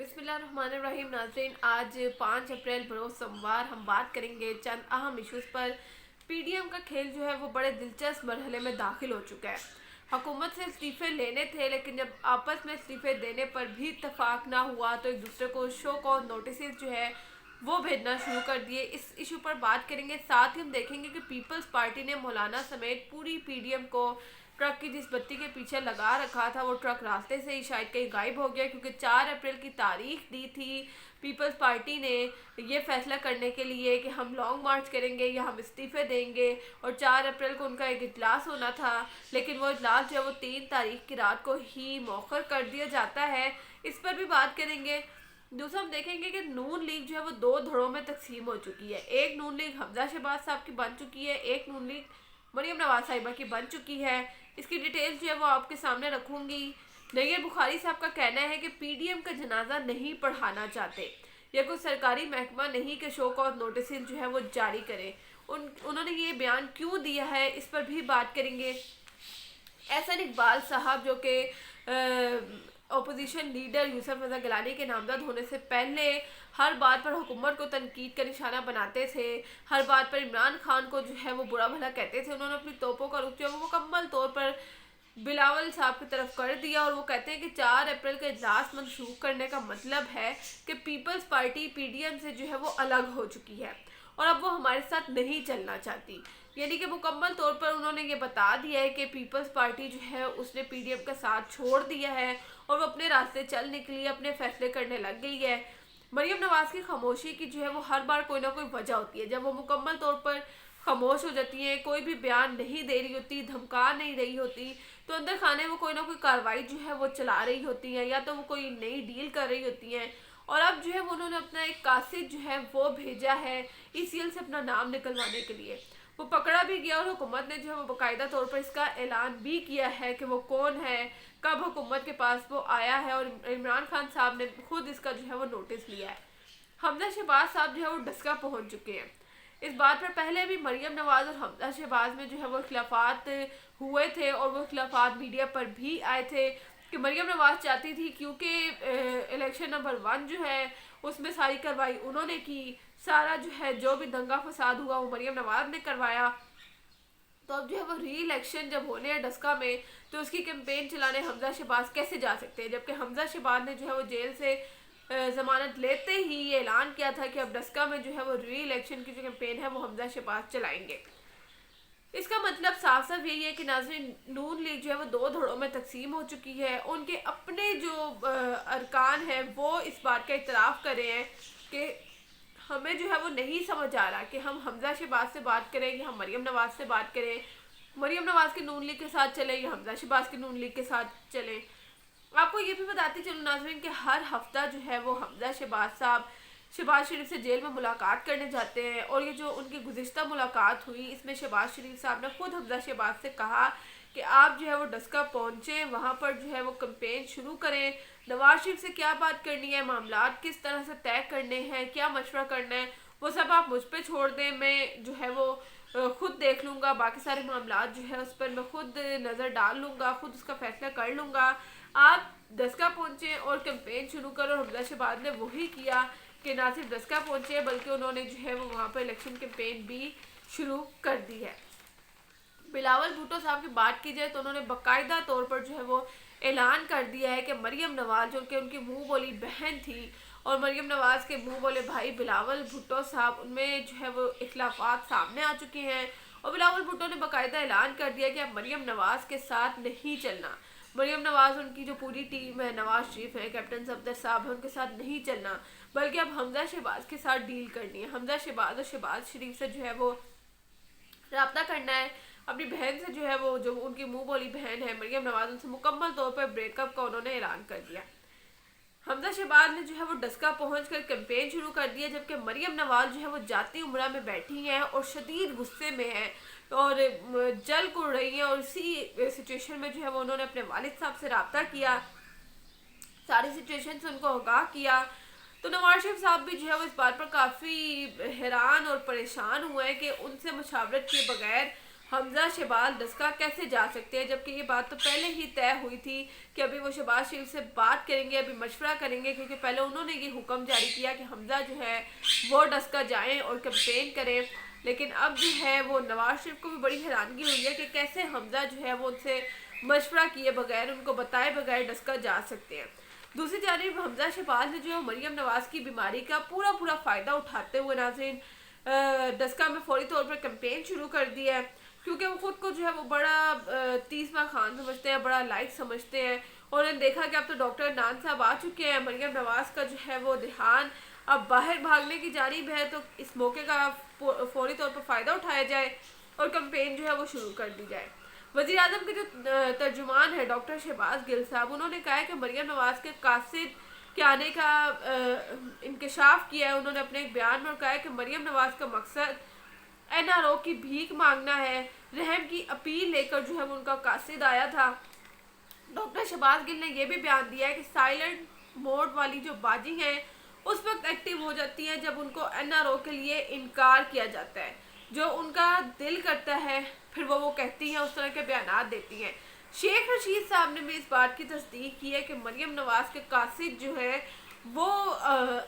बिस्मिल्लाहिर्रहमानिर्रहीम। नाज़रीन, आज 5 अप्रैल बरोज़ सोमवार हम बात करेंगे चंद अहम इश्यूज़ पर। पीडीएम का खेल जो है वो बड़े दिलचस्प मरहले में दाखिल हो चुका है। हुकूमत से इस्तीफ़े लेने थे, लेकिन जब आपस में इस्तीफ़े देने पर भी इत्तफाक ना हुआ तो एक दूसरे को शो कॉज नोटिस जो है वो भेजना शुरू कर दिए। इस इशू पर बात करेंगे। साथ ही हम देखेंगे कि पीपल्स पार्टी ने मौलाना समेत पूरी पीडीएम को ट्रक की जिस बत्ती के पीछे लगा रखा था वो ट्रक रास्ते से ही शायद कहीं गायब हो गया, क्योंकि 4 अप्रैल की तारीख दी थी पीपल्स पार्टी ने ये फैसला करने के लिए कि हम लॉन्ग मार्च करेंगे या हम इस्तीफ़े देंगे। और 4 अप्रैल को उनका एक इजलास होना था, लेकिन वो इजलास जो है वो 3 तारीख की रात को ही मौखर कर दिया जाता है। इस पर भी बात करेंगे। दूसरा हम देखेंगे कि नून लीग जो है वो 2 धड़ों में तकसीम हो चुकी है। एक नून लीग हमजा शहबाज साहब की बन चुकी है, एक नून लीग मरियम नवाज साहिबा की बन चुकी है। इसकी डिटेल्स जो है वो आपके सामने रखूंगी। नैयर बुखारी साहब का कहना है कि पीडीएम का जनाजा नहीं पढ़ाना चाहते, या कोई सरकारी महकमा नहीं कि शो कॉज नोटिस जो है वो जारी करे। उन्होंने ये बयान क्यों दिया है, इस पर भी बात करेंगे। एहसन इकबाल साहब जो कि अपोजिशन लीडर यूसुफ रज़ा गिलानी के नामजद होने से पहले हर बात पर हुकूमत को तनकीद का निशाना बनाते थे, हर बात पर इमरान खान को जो है वो बुरा भला कहते थे। उन्होंने अपनी तोपों का रुख जो है वो मुकम्मल तौर पर बिलावल साहब की तरफ कर दिया, और वो कहते हैं कि 4 अप्रैल का इजलास मनसूख करने का मतलब है कि पीपल्स पार्टी पीडीएम से जो है वो अलग हो चुकी है और अब वो हमारे साथ नहीं चलना चाहती। यानी कि मुकम्मल तौर पर उन्होंने ये बता दिया है कि पीपल्स पार्टी जो है उसने पीडीएम का साथ छोड़ दिया है और वो अपने रास्ते चल निकली, अपने फैसले करने लग गई है। मरियम नवाज की खामोशी की जो है वो हर बार कोई ना कोई वजह होती है। जब वो मुकम्मल तौर पर खामोश हो जाती हैं, कोई भी बयान नहीं दे रही होती, धमका नहीं रही होती, तो अंदर खाने में कोई ना कोई कार्रवाई जो है वो चला रही होती है, या तो वो कोई नई डील कर रही होती हैं। और अब जो है वो उन्होंने अपना एक कासिद जो है वो भेजा है ईसीएल से अपना नाम निकलवाने के लिए। वो पकड़ा भी गया और हुकूमत ने जो है वो बाकायदा तौर पर इसका ऐलान भी किया है कि वो कौन है, कब हुकूमत के पास वो आया है, और इमरान खान साहब ने खुद इसका जो है वो नोटिस लिया है। हमजा शहबाज साहब जो है वो डस्का पहुंच चुके हैं। इस बात पर पहले भी मरियम नवाज और हमजा शहबाज में जो है वो इख्लाफात हुए थे, और वो इख्लाफात मीडिया पर भी आए थे कि मरियम नवाज चाहती थी, क्योंकि इलेक्शन नंबर 1 जो है उसमें सारी कार्रवाई उन्होंने की, सारा जो है जो भी दंगा फसाद हुआ वो मरियम नवाज ने करवाया। तो अब जो है वो री इलेक्शन जब होने हैं डस्का में, तो उसकी कैंपेन चलाने हमजा शहबाज कैसे जा सकते हैं, जबकि हमजा शहबाज ने जो है वो जेल से ज़मानत लेते ही ये ऐलान किया था कि अब डस्का में जो है वो री इलेक्शन की जो कैंपेन है वो हमजा शहबाज चलाएंगे। इसका मतलब साफ साफ यही है कि नाज़रीन, नून लीग जो है वो 2 धड़ों में तकसीम हो चुकी है। उनके अपने जो अरकान हैं वो इस बात का इतराफ़ कर रहे हैं कि हमें जो है वो नहीं समझ आ रहा कि हम हमजा शहबाज से बात करें या हम मरियम नवाज से बात करें, मरियम नवाज के नून लीग के साथ चले या हमजा शहबाज के नून लीग के साथ चले। आपको ये भी बताती चलो नाज़रीन कि हर हफ्ता जो है वो हमजा शहबाज साहब शहबाज शरीफ से जेल में मुलाकात करने जाते हैं, और ये जो उनकी गुज़िश्ता मुलाकात हुई इसमें शहबाज शरीफ साहब ने खुद हमजा शहबाज से कहा कि आप जो है वो डस्का पहुँचें, वहाँ पर जो है वो कैंपेन शुरू करें, नवाज शरीफ से क्या बात करनी है, मामलात किस तरह से तय करने हैं, क्या मशवरा करना है, वो सब आप मुझ पर छोड़ दें, मैं जो है वो खुद देख लूँगा, बाकी सारे मामलात जो है उस पर मैं खुद नज़र डाल लूँगा, खुद उसका फैसला कर लूँगा। आप दस्का पहुँचे और कैंपेन शुरू करो। हमजा शहबाज ने वही किया कि ना सिर्फ दस्का पहुँचे बल्कि उन्होंने जो है वो वहाँ पर इलेक्शन कैंपेन भी शुरू कर दी है। बिलावल भुट्टो साहब की बात की जाए तो उन्होंने बाकायदा तौर पर जो है वो ऐलान कर दिया है कि मरियम नवाज जो कि उनकी मुँह बोली बहन थी, और मरियम नवाज के मुँह बोले भाई बिलावल भुट्टो साहब, उनमें जो है वो इख्लाफात सामने आ चुके हैं। और बिलावल भुट्टो ने बाकायदा ऐलान कर दिया कि अब मरियम नवाज के साथ नहीं चलना। मरियम नवाज, उनकी जो पूरी टीम है, नवाज शरीफ है, कैप्टन सफदर साहब है, उनके साथ नहीं चलना, बल्कि अब हमजा शहबाज के साथ डील करनी है। हमजा शहबाज और शहबाज शरीफ से जो है वो रब्ता करना है। अपनी बहन से जो है वो, जो उनकी मुंह बोली बहन है मरियम नवाज, उनसे मुकम्मल तौर पर ब्रेकअप का उन्होंने ऐलान कर दिया। हमजा शहबाज ने जो है वो डस्का पहुंचकर कैंपेन शुरू कर दिया, जबकि मरियम नवाज जो है वो जाती उम्रा में बैठी हैं और शदीद गुस्से में हैं और जल कुड़ रही हैं। और इसी सिचुएशन में जो है वो उन्होंने अपने वालिद साहब से रब्ता किया, सारी सिचुएशन से उनको आगाह किया। तो नवाज शरीफ साहब भी जो है वो इस बात पर काफ़ी हैरान और परेशान हुए हैं कि उनसे मशावरत किए बगैर حمزہ شہباز ڈسکہ کیسے جا سکتے ہیں، جبکہ یہ بات تو پہلے ہی طے ہوئی تھی کہ ابھی وہ شہباز شریف سے بات کریں گے، ابھی مشورہ کریں گے، کیونکہ پہلے انہوں نے یہ حکم جاری کیا کہ حمزہ جو ہے وہ ڈسکہ جائیں اور کیمپین کریں۔ لیکن اب جو ہے وہ نواز شریف کو بھی بڑی حیرانگی ہوئی ہے کہ کیسے حمزہ جو ہے وہ ان سے مشورہ کیے بغیر، ان کو بتائے بغیر ڈسکہ جا سکتے ہیں۔ دوسری جانب حمزہ شہباز نے جو مریم نواز کی بیماری کا پورا فائدہ اٹھاتے ہوئے ناظرین ڈسکہ میں فوری طور پر کیمپین شروع کر دیا ہے، کیونکہ وہ خود کو جو ہے وہ بڑا تیسما خان سمجھتے ہیں، بڑا لائق سمجھتے ہیں، اور انہوں نے دیکھا کہ اب تو ڈاکٹر عدنان صاحب آ چکے ہیں، مریم نواز کا جو ہے وہ دھیان اب باہر بھاگنے کی جانب ہے، تو اس موقع کا فوری طور پر فائدہ اٹھایا جائے اور کیمپین جو ہے وہ شروع کر دی جائے۔ وزیر اعظم کے جو ترجمان ہے ڈاکٹر شہباز گل صاحب، انہوں نے کہا ہے کہ مریم نواز کے قاصد کے آنے کا انکشاف کیا ہے۔ انہوں نے اپنے ایک بیان میں کہا ہے کہ مریم نواز کا مقصد NRO کی بھیک مانگنا ہے، رحم کی اپیل لے کر جو ہے وہ ان کا قاصد آیا تھا۔ ڈاکٹر شہباز گل نے یہ بھی بیان دیا ہے کہ سائلنٹ موڈ والی جو باجی ہیں اس وقت ایکٹیو ہو جاتی ہیں جب ان کو NRO کے لیے انکار کیا جاتا ہے، جو ان کا دل کرتا ہے پھر وہ کہتی ہیں، اس طرح کے بیانات دیتی ہیں۔ شیخ رشید صاحب نے بھی اس بات کی تصدیق کی ہے کہ مریم نواز کے قاصد جو ہے وہ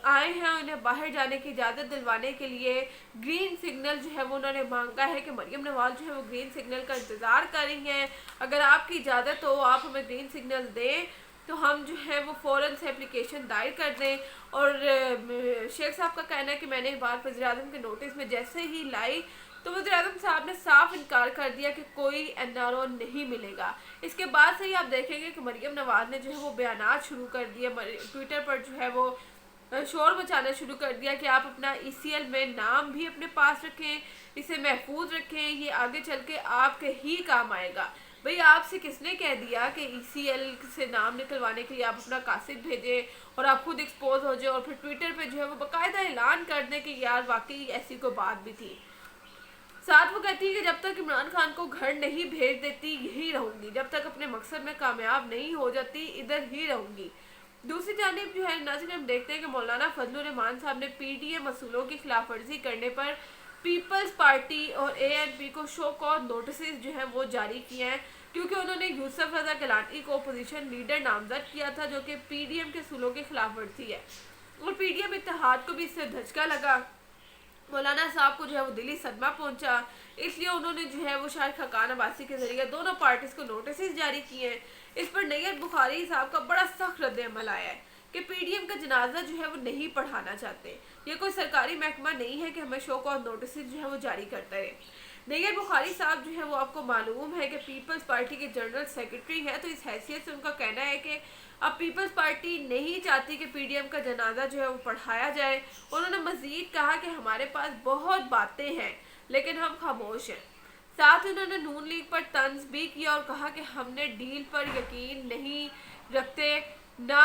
آئے ہیں، انہیں باہر جانے کی اجازت دلوانے کے لیے گرین سگنل جو ہے وہ انہوں نے مانگا ہے کہ مریم نواز جو ہے وہ گرین سگنل کا انتظار کر رہی ہیں، اگر آپ کی اجازت ہو آپ ہمیں گرین سگنل دیں تو ہم جو ہے وہ فوراً سے اپلیکیشن دائر کر دیں۔ اور شیخ صاحب کا کہنا ہے کہ میں نے بات وزیر اعظم کے نوٹس میں جیسے ہی لائی تو وزیر اعظم صاحب نے صاف انکار کر دیا کہ کوئی NRO نہیں ملے گا۔ اس کے بعد سے ہی آپ دیکھیں گے کہ مریم نواز نے جو ہے وہ بیانات شروع کر دیے، ٹویٹر پر جو ہے وہ شور مچانا شروع کر دیا کہ آپ اپنا ECL میں نام بھی اپنے پاس رکھیں، اسے محفوظ رکھیں، یہ آگے چل کے آپ کے ہی کام آئے گا۔ بھئی آپ سے کس نے کہہ دیا کہ ECL سے نام نکلوانے کے لیے آپ اپنا قاصد بھیجیں اور آپ خود ایکسپوز ہو جائیں اور پھر ٹویٹر پہ جو ہے وہ باقاعدہ اعلان کر دیں کہ یار واقعی ایسی کوئی بات بھی تھی۔ ساتھ وہ کہتی ہے کہ جب تک عمران خان کو گھر نہیں بھیج دیتی یہی رہوں گی، جب تک اپنے مقصد میں کامیاب نہیں ہو جاتی ادھر ہی رہوں گی۔ دوسری جانب جو ہے ناظرین ہم دیکھتے ہیں کہ مولانا فضل الرحمان صاحب نے PDM اصولوں کی خلاف ورزی کرنے پر پیپلز پارٹی اور ANP کو شو کاز نوٹسز جو ہیں وہ جاری کیے ہیں، کیونکہ انہوں نے یوسف رضا گیلانی کو اپوزیشن لیڈر نامزد کیا تھا جو کہ PDM کے اصولوں کی خلاف ورزی ہے، اور PDM اتحاد کو بھی اس سے دھچکا لگا، مولانا صاحب کو جو ہے وہ دلی صدمہ پہنچا، اس لیے انہوں نے جو ہے وہ شاہد خاقان عباسی کے ذریعے دونوں پارٹیز کو نوٹسز جاری کیے ہیں۔ اس پر نیت بخاری صاحب کا بڑا سخت رد عمل آیا ہے کہ PDM کا جنازہ جو ہے وہ نہیں پڑھانا چاہتے، یہ کوئی سرکاری محکمہ نہیں ہے کہ ہمیں شو کاز نوٹسز جو ہے وہ جاری کرتا ہے۔ نیت بخاری صاحب جو ہے وہ آپ کو معلوم ہے کہ پیپلز پارٹی کے جنرل سیکرٹری ہے، تو اس حیثیت سے ان کا کہنا ہے کہ اب پیپلز پارٹی نہیں چاہتی کہ PDM کا جنازہ جو ہے وہ پڑھایا جائے۔ انہوں نے مزید کہا کہ ہمارے پاس بہت باتیں ہیں لیکن ہم خاموش ہیں۔ ساتھ انہوں نے نون لیگ پر طنز بھی کیا اور کہا کہ ہم نے ڈیل پر یقین نہیں رکھتے نہ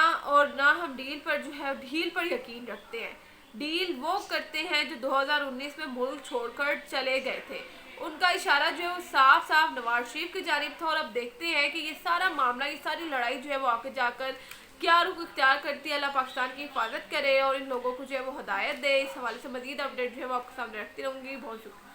ہم ڈیل پر یقین رکھتے ہیں، ڈیل وہ کرتے ہیں جو 2019 میں ملک چھوڑ کر چلے گئے تھے۔ ان کا اشارہ جو ہے وہ صاف نواز شریف کی جانب تھا، اور اب دیکھتے ہیں کہ یہ سارا معاملہ، یہ ساری لڑائی جو ہے وہ آگے جا کر کیا رخ اختیار کرتی ہے۔ اللہ پاکستان کی حفاظت کرے اور ان لوگوں کو جو ہے وہ ہدایت دے۔ اس حوالے سے مزید اپڈیٹ جو ہے وہ آپ کے سامنے رکھتی رہوں گی۔ بہت شکریہ۔